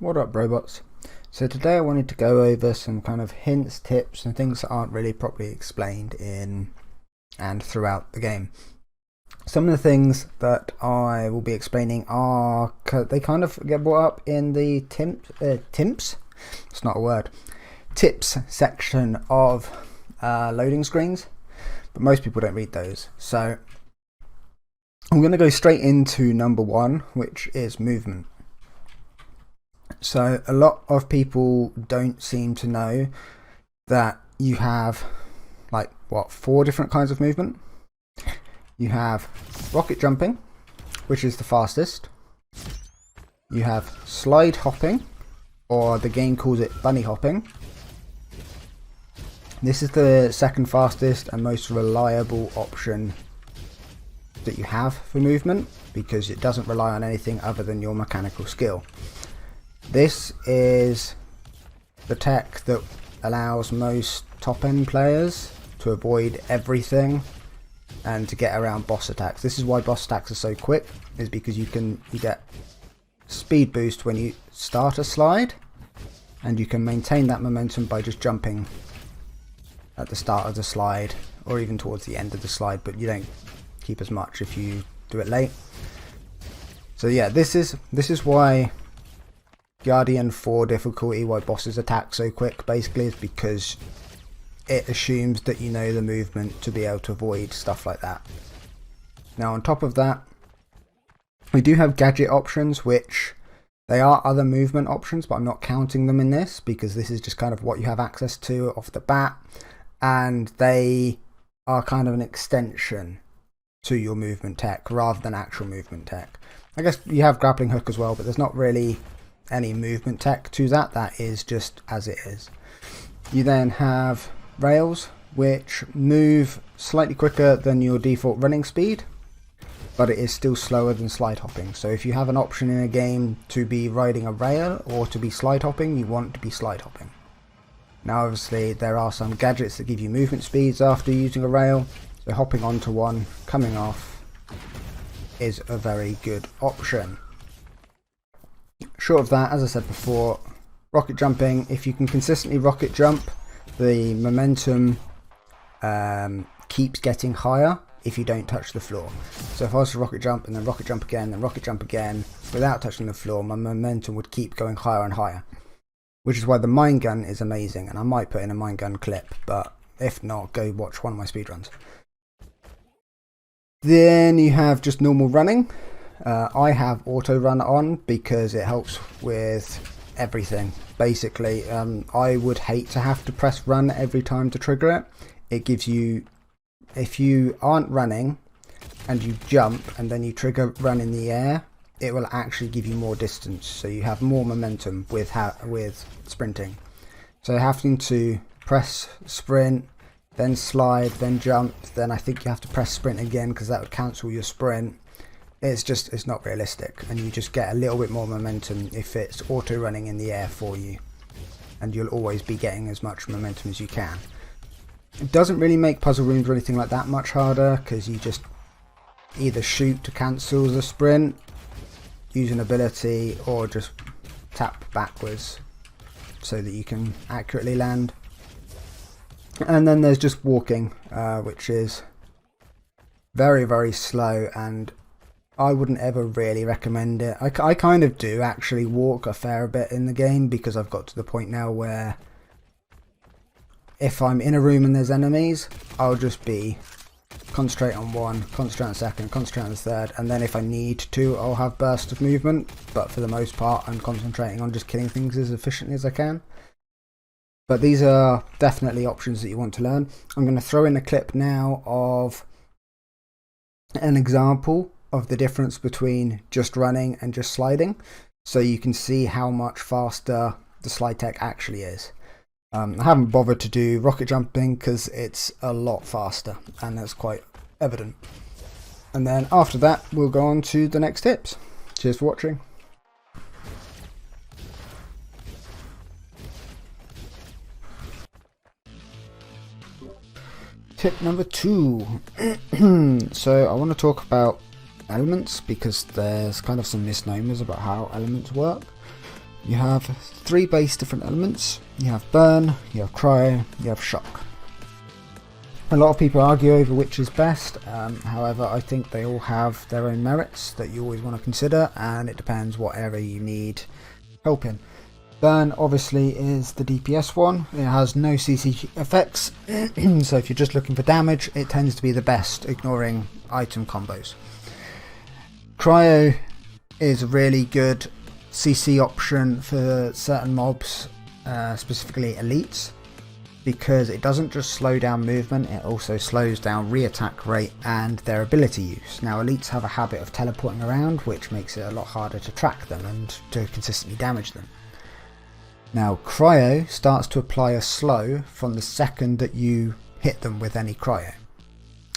What up, robots? So today I wanted to go over some kind of hints, tips and things that aren't really properly explained in and throughout the game. Some of the things that I will be explaining are, they kind of get brought up in the tips? It's not a word. Tips section of loading screens, but most people don't read those. So I'm going to go straight into number one, which is movement. So a lot of people don't seem to know that you have four different kinds of movement. You have rocket jumping, which is the fastest. You have slide hopping, or the game calls it bunny hopping. This is the second fastest and most reliable option that you have for movement, because it doesn't rely on anything other than your mechanical skill. This is the tech that allows most top end players to avoid everything and to get around boss attacks. This is why boss attacks are so quick, is because you get speed boost when you start a slide, and you can maintain that momentum by just jumping at the start of the slide or even towards the end of the slide, but you don't keep as much if you do it late. So yeah, this is why Guardian 4 difficulty, why bosses attack so quick, basically is because it assumes that you know the movement to be able to avoid stuff like that. Now on top of that, we do have gadget options, which they are other movement options, but I'm not counting them in this because this is just kind of what you have access to off the bat, and they are kind of an extension to your movement tech rather than actual movement tech. I guess you have grappling hook as well, but there's not really any movement tech to that. That is just as it is. You then have rails, which move slightly quicker than your default running speed, but it is still slower than slide hopping. So if you have an option in a game to be riding a rail or to be slide hopping, you want to be slide hopping. Now obviously there are some gadgets that give you movement speeds after using a rail, so hopping onto one, coming off is a very good option. Short of that, as I said before, rocket jumping, if you can consistently rocket jump, the momentum keeps getting higher if you don't touch the floor. So if I was to rocket jump and then rocket jump again and rocket jump again without touching the floor, my momentum would keep going higher and higher, which is why the mine gun is amazing, and I might put in a mine gun clip, but if not, go watch one of my speedruns. Then you have just normal running. I have auto run on because it helps with everything. Basically, I would hate to have to press run every time to trigger it. It gives you, if you aren't running and you jump and then you trigger run in the air, it will actually give you more distance, so you have more momentum with sprinting. So having to press sprint, then slide, then jump, then I think you have to press sprint again because that would cancel your sprint. It's not realistic, and you just get a little bit more momentum if it's auto running in the air for you, and you'll always be getting as much momentum as you can. It doesn't really make puzzle rooms or anything like that much harder, because you just either shoot to cancel the sprint, use an ability, or just tap backwards so that you can accurately land. And then there's just walking, which is very, very slow, and I wouldn't ever really recommend it. I kind of do actually walk a fair bit in the game, because I've got to the point now where if I'm in a room and there's enemies, I'll just be concentrate on one, concentrate on the second, concentrate on the third, and then if I need to, I'll have bursts of movement, but for the most part I'm concentrating on just killing things as efficiently as I can. But these are definitely options that you want to learn. I'm going to throw in a clip now of an example of the difference between just running and just sliding, so you can see how much faster the slide tech actually is. I haven't bothered to do rocket jumping because it's a lot faster, and that's quite evident. And then after that we'll go on to the next tips. Cheers for watching. Tip number 2. So I want to talk about elements, because there's kind of some misnomers about how elements work. you have 3 base different elements. You have burn, you have cryo, you have shock. A lot of people argue over which is best, however I think they all have their own merits that you always want to consider, and it depends what area you need help in. Burn obviously is the DPS one. It has no CC effects, so if you're just looking for damage, it tends to be the best, ignoring item combos. Cryo is a really good CC option for certain mobs, specifically elites, because it doesn't just slow down movement, it also slows down re-attack rate and their ability use. Now elites have a habit of teleporting around, which makes it a lot harder to track them and to consistently damage them. Now cryo starts to apply a slow from the second that you hit them with any cryo,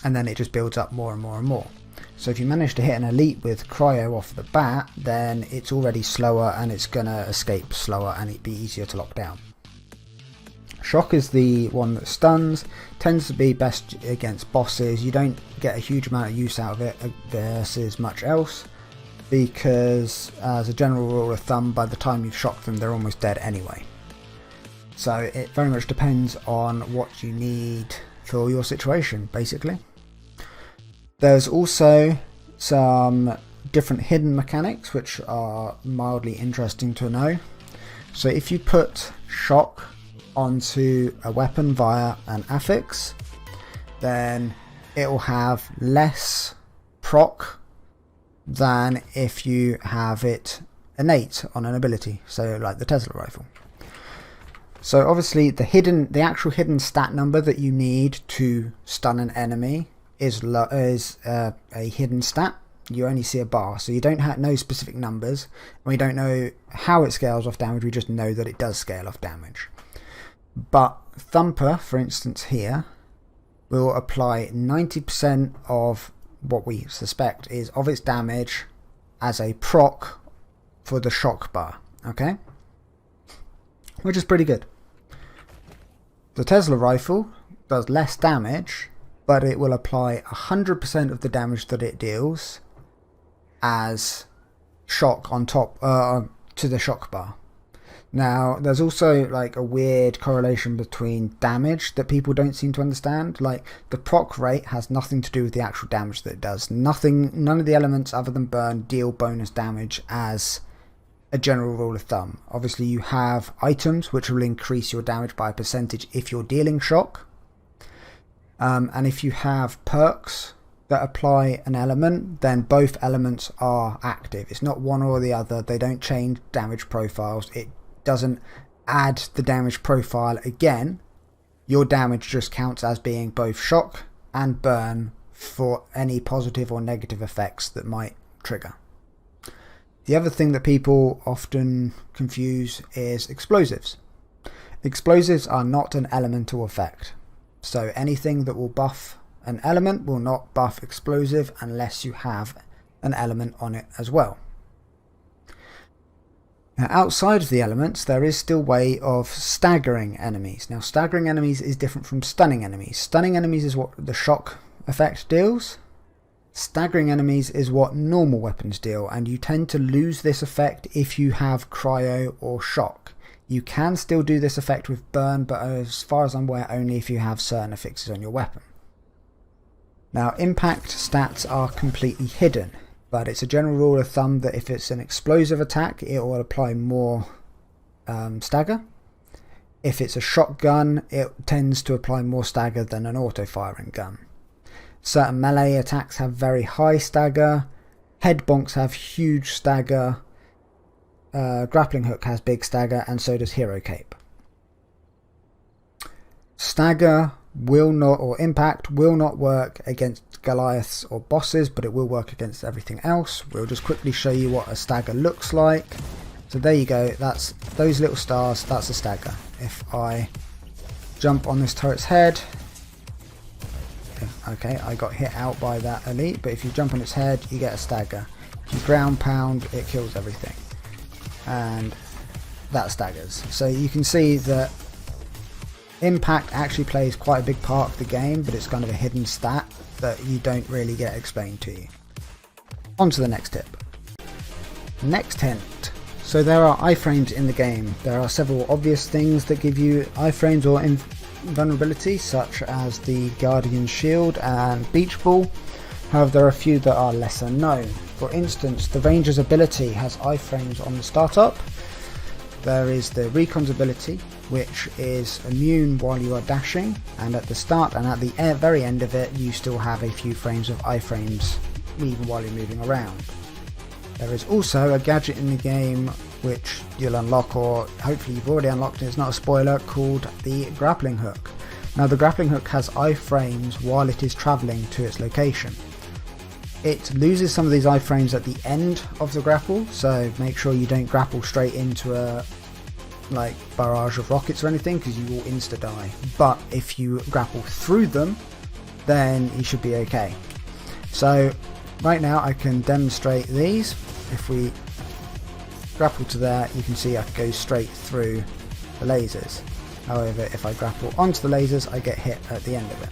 and then it just builds up more and more and more. So if you manage to hit an elite with cryo off the bat, then it's already slower and it's going to escape slower and it'd be easier to lock down. Shock is the one that stuns, tends to be best against bosses. You don't get a huge amount of use out of it versus much else, because as a general rule of thumb, by the time you've shocked them, they're almost dead anyway. So it very much depends on what you need for your situation, basically. There's also some different hidden mechanics which are mildly interesting to know. So if you put shock onto a weapon via an affix, then it will have less proc than if you have it innate on an ability, so like the Tesla rifle. So obviously the actual hidden stat number that you need to stun an enemy is a hidden stat. You only see a bar, so you don't know specific numbers, and we don't know how it scales off damage, we just know that it does scale off damage. But Thumper, for instance here, will apply 90% of what we suspect is of its damage as a proc for the shock bar, okay? Which is pretty good. The Tesla rifle does less damage, but it will apply 100% of the damage that it deals as shock on top to the shock bar. Now there's also like a weird correlation between damage that people don't seem to understand. Like the proc rate has nothing to do with the actual damage that it does. None of the elements other than burn deal bonus damage as a general rule of thumb. Obviously you have items which will increase your damage by a percentage if you're dealing shock, and if you have perks that apply an element, then both elements are active. It's not one or the other. They don't change damage profiles. It doesn't add the damage profile again. Your damage just counts as being both shock and burn for any positive or negative effects that might trigger. The other thing that people often confuse is explosives. Explosives are not an elemental effect, so anything that will buff an element will not buff explosive unless you have an element on it as well. Now outside of the elements there is still a way of staggering enemies. Now staggering enemies is different from stunning enemies. Stunning enemies is what the shock effect deals. Staggering enemies is what normal weapons deal, and you tend to lose this effect if you have cryo or shock. You can still do this effect with burn, but as far as I'm aware only if you have certain affixes on your weapon. Now impact stats are completely hidden, but it's a general rule of thumb that if it's an explosive attack it will apply more stagger. If it's a shotgun it tends to apply more stagger than an auto firing gun. Certain melee attacks have very high stagger, head bonks have huge stagger, grappling hook has big stagger, and so does hero cape. Stagger will not, or impact will not work against Goliaths or bosses, but it will work against everything else. We'll just quickly show you what a stagger looks like. So there you go, that's those little stars, that's a stagger. If I jump on this turret's head, okay, I got hit out by that elite, but if you jump on its head you get a stagger. If you ground pound it kills everything, and that staggers. So you can see that impact actually plays quite a big part of the game, but it's kind of a hidden stat that you don't really get explained to you. On to the next tip. Next hint. So there are iframes in the game. There are several obvious things that give you iframes or invulnerability, such as the Guardian Shield and Beach Ball. However, there are a few that are lesser known. For instance, the Ranger's ability has iframes on the startup. There is the Recon's ability, which is immune while you are dashing, and at the start and at the very end of it you still have a few frames of iframes even while you're moving around. There is also a gadget in the game which you'll unlock, or hopefully you've already unlocked and it's not a spoiler, called the grappling hook. Now the grappling hook has iframes while it is travelling to its location. It loses some of these iframes at the end of the grapple, so make sure you don't grapple straight into a barrage of rockets or anything, because you will insta die. But if you grapple through them, then you should be okay. So right now I can demonstrate these. If we grapple to there, you can see I go straight through the lasers. However, if I grapple onto the lasers, I get hit at the end of it.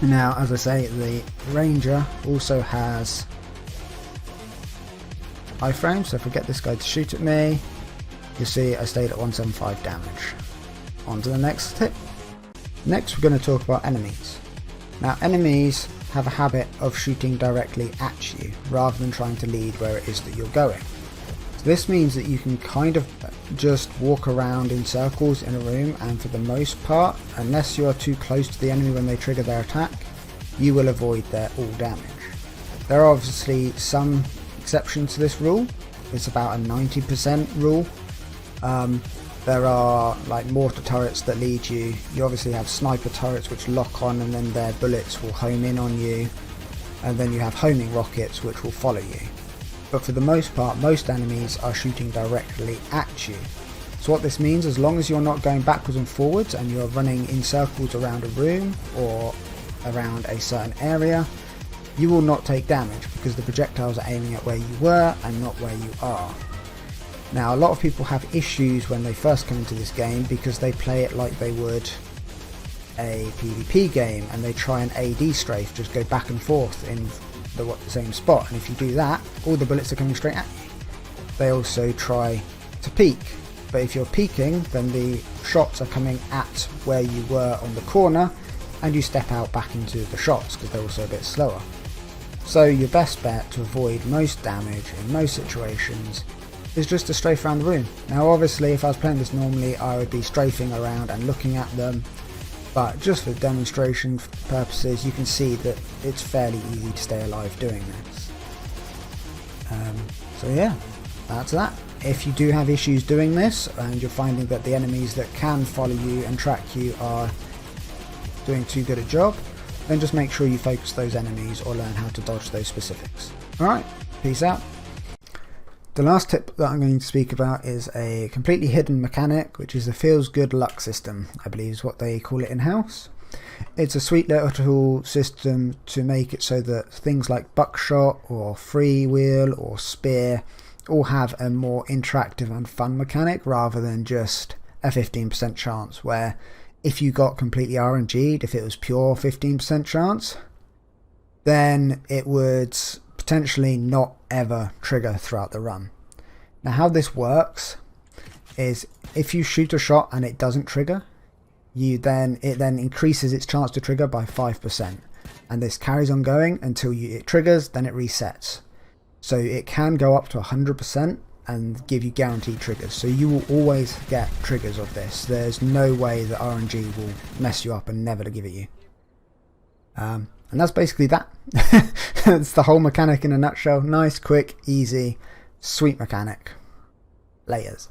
Now, as I say, the Ranger also has iframes, so if I get this guy to shoot at me, you'll see I stayed at 175 damage. On to the next tip. Next we're going to talk about enemies. Now enemies have a habit of shooting directly at you, rather than trying to lead where it is that you're going. So this means that you can kind of just walk around in circles in a room, and for the most part, unless you are too close to the enemy when they trigger their attack, you will avoid their all damage. There are obviously some exceptions to this rule. It's about a 90% rule. There are like mortar turrets that lead you. You obviously have sniper turrets which lock on and then their bullets will home in on you, and then you have homing rockets which will follow you. But for the most part, most enemies are shooting directly at you. So what this means, as long as you're not going backwards and forwards and you're running in circles around a room or around a certain area, you will not take damage, because the projectiles are aiming at where you were and not where you are. Now a lot of people have issues when they first come into this game, because they play it like they would a PvP game, and they try and AD strafe, just go back and forth in the same spot, and if you do that, all the bullets are coming straight at you. They also try to peek, but if you're peeking, then the shots are coming at where you were on the corner, and you step out back into the shots because they're also a bit slower. So your best bet to avoid most damage in most situations is just to strafe around the room. Now obviously if I was playing this normally, I would be strafing around and looking at them, but just for demonstration purposes, you can see that it's fairly easy to stay alive doing this. So yeah, that's that. If you do have issues doing this and you're finding that the enemies that can follow you and track you are doing too good a job, then just make sure you focus those enemies or learn how to dodge those specifics. Alright, peace out. The last tip that I'm going to speak about is a completely hidden mechanic, which is the feels good luck system, I believe is what they call it in-house. It's a sweet little system to make it so that things like buckshot or freewheel or spear all have a more interactive and fun mechanic, rather than just a 15% chance, where if you got completely RNG'd, if it was pure 15% chance, then it would potentially not ever trigger throughout the run. Now how this works is, if you shoot a shot and it doesn't trigger, it then increases its chance to trigger by 5%, and this carries on going until it triggers, then it resets. So it can go up to 100% and give you guaranteed triggers, so you will always get triggers of this. There's no way that RNG will mess you up and never to give it you. And that's basically that. That's the whole mechanic in a nutshell. Nice, quick, easy, sweet mechanic. Layers.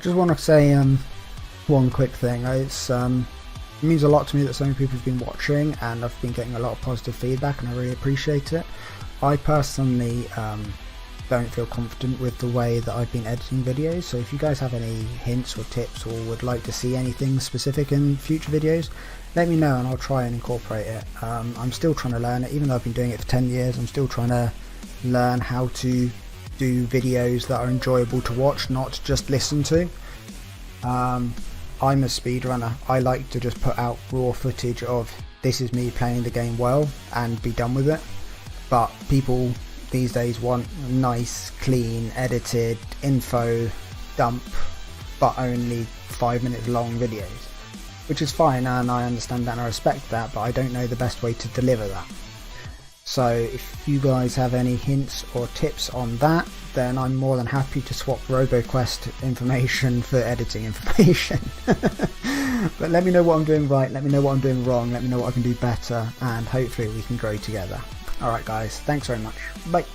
Just want to say one quick thing. It means a lot to me that so many people have been watching, and I've been getting a lot of positive feedback, and I really appreciate it. I personally don't feel confident with the way that I've been editing videos, so if you guys have any hints or tips, or would like to see anything specific in future videos, let me know and I'll try and incorporate it. I'm still trying to learn it, even though I've been doing it for 10 years, I'm still trying to learn how to do videos that are enjoyable to watch, not just listen to. I'm a speedrunner. I like to just put out raw footage of this is me playing the game well and be done with it. But people these days want nice, clean, edited info dump, but only 5 minutes long videos, which is fine, and I understand that and I respect that, but I don't know the best way to deliver that. So if you guys have any hints or tips on that, then I'm more than happy to swap Roboquest information for editing information. But let me know what I'm doing right, let me know what I'm doing wrong, let me know what I can do better, and hopefully we can grow together. Alright guys, thanks very much. Bye.